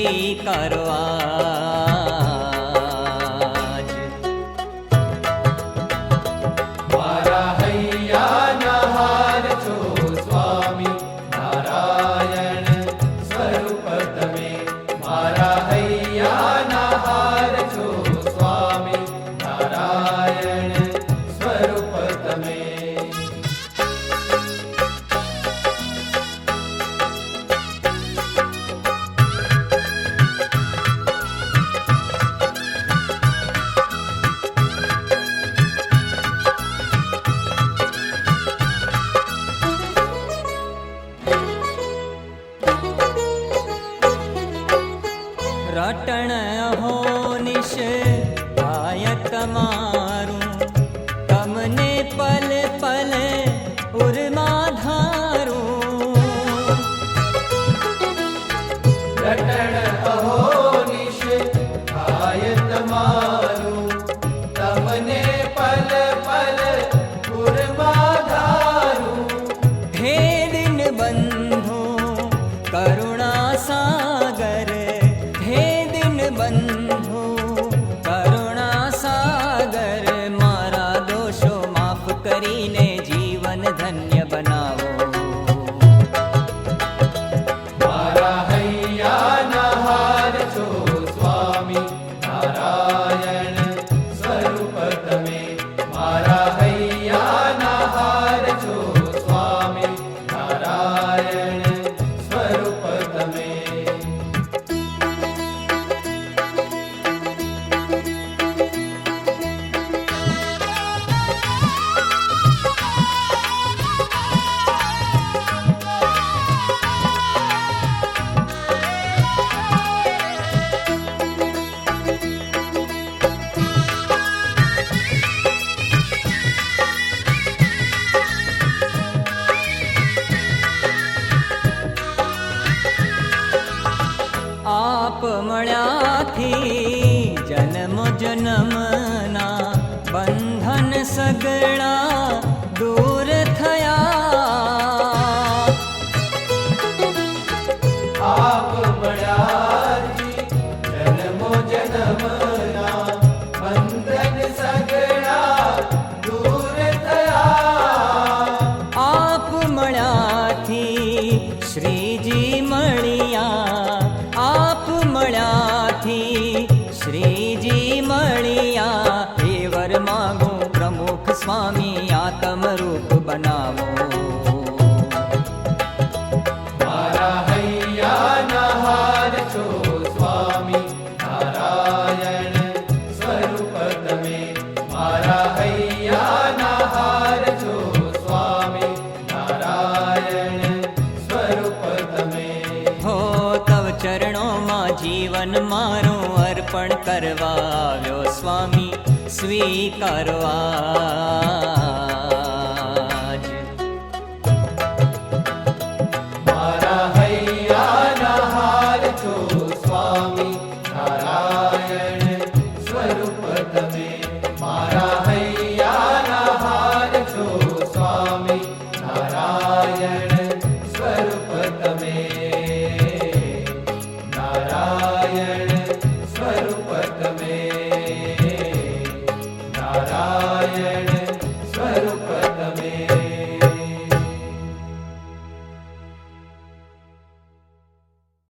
સ્વીકારો આજ. મારા હૈયાના હાર છો સ્વામી નારાયણ સ્વરૂપ તમે. મારા હૈયાના હાર છો સ્વામી નારાયણ સ્વરૂપ તમે. રટણ અહોનિશ થાય તમારું, તમને પલ પલ ઉર્મા ધારું. રટણ અહોનિશ થાય તમારું, તમને પલ પલ ઉર્મા ધારું. હે દિન બંધુ કરુણા સાગર, હે દિન બંધુ કરુણા સાગર, મારા દોષો માફ કરીને જીવન ધન્ય બનાવો. મારા હૈયાના હાર છો સ્વામી નારાયણ સ્વરૂપ તમે. મારા હૈયાના હાર છો સ્વામી નારાયણ સ્વરૂપ તમે. આપ મળ્યાથી જન્મ જન્મના બંધન સગળા દૂર થયા. આપ મળ્યાથી જન્મો જન્મના બંધન સગળા દૂર થયા. આપ મળ્યાથી શ્રીજી મળ્યા, આપ મળ્યાથી શ્રીજી મળ્યા. હે વર માગો પ્રમુખ સ્વામી આત્મ રૂપ બનાવો. મારા હૈયાના હાર છો સ્વામી નારાયણ સ્વરૂપ તમે. મારા હૈયાના હાર છો સ્વામી નારાયણ સ્વરૂપ તમે. હો તવ ચરણોમાં જીવન મારું અર્પણ કરવા આવ્યો સ્વામી, સ્વીકારો આજ. મારા હૈયાના હાર છો સ્વામી નારાયણ સ્વરૂપ તમે. મારા હૈયાના હાર છો સ્વામી નારાયણ સ્વરૂપ તમે.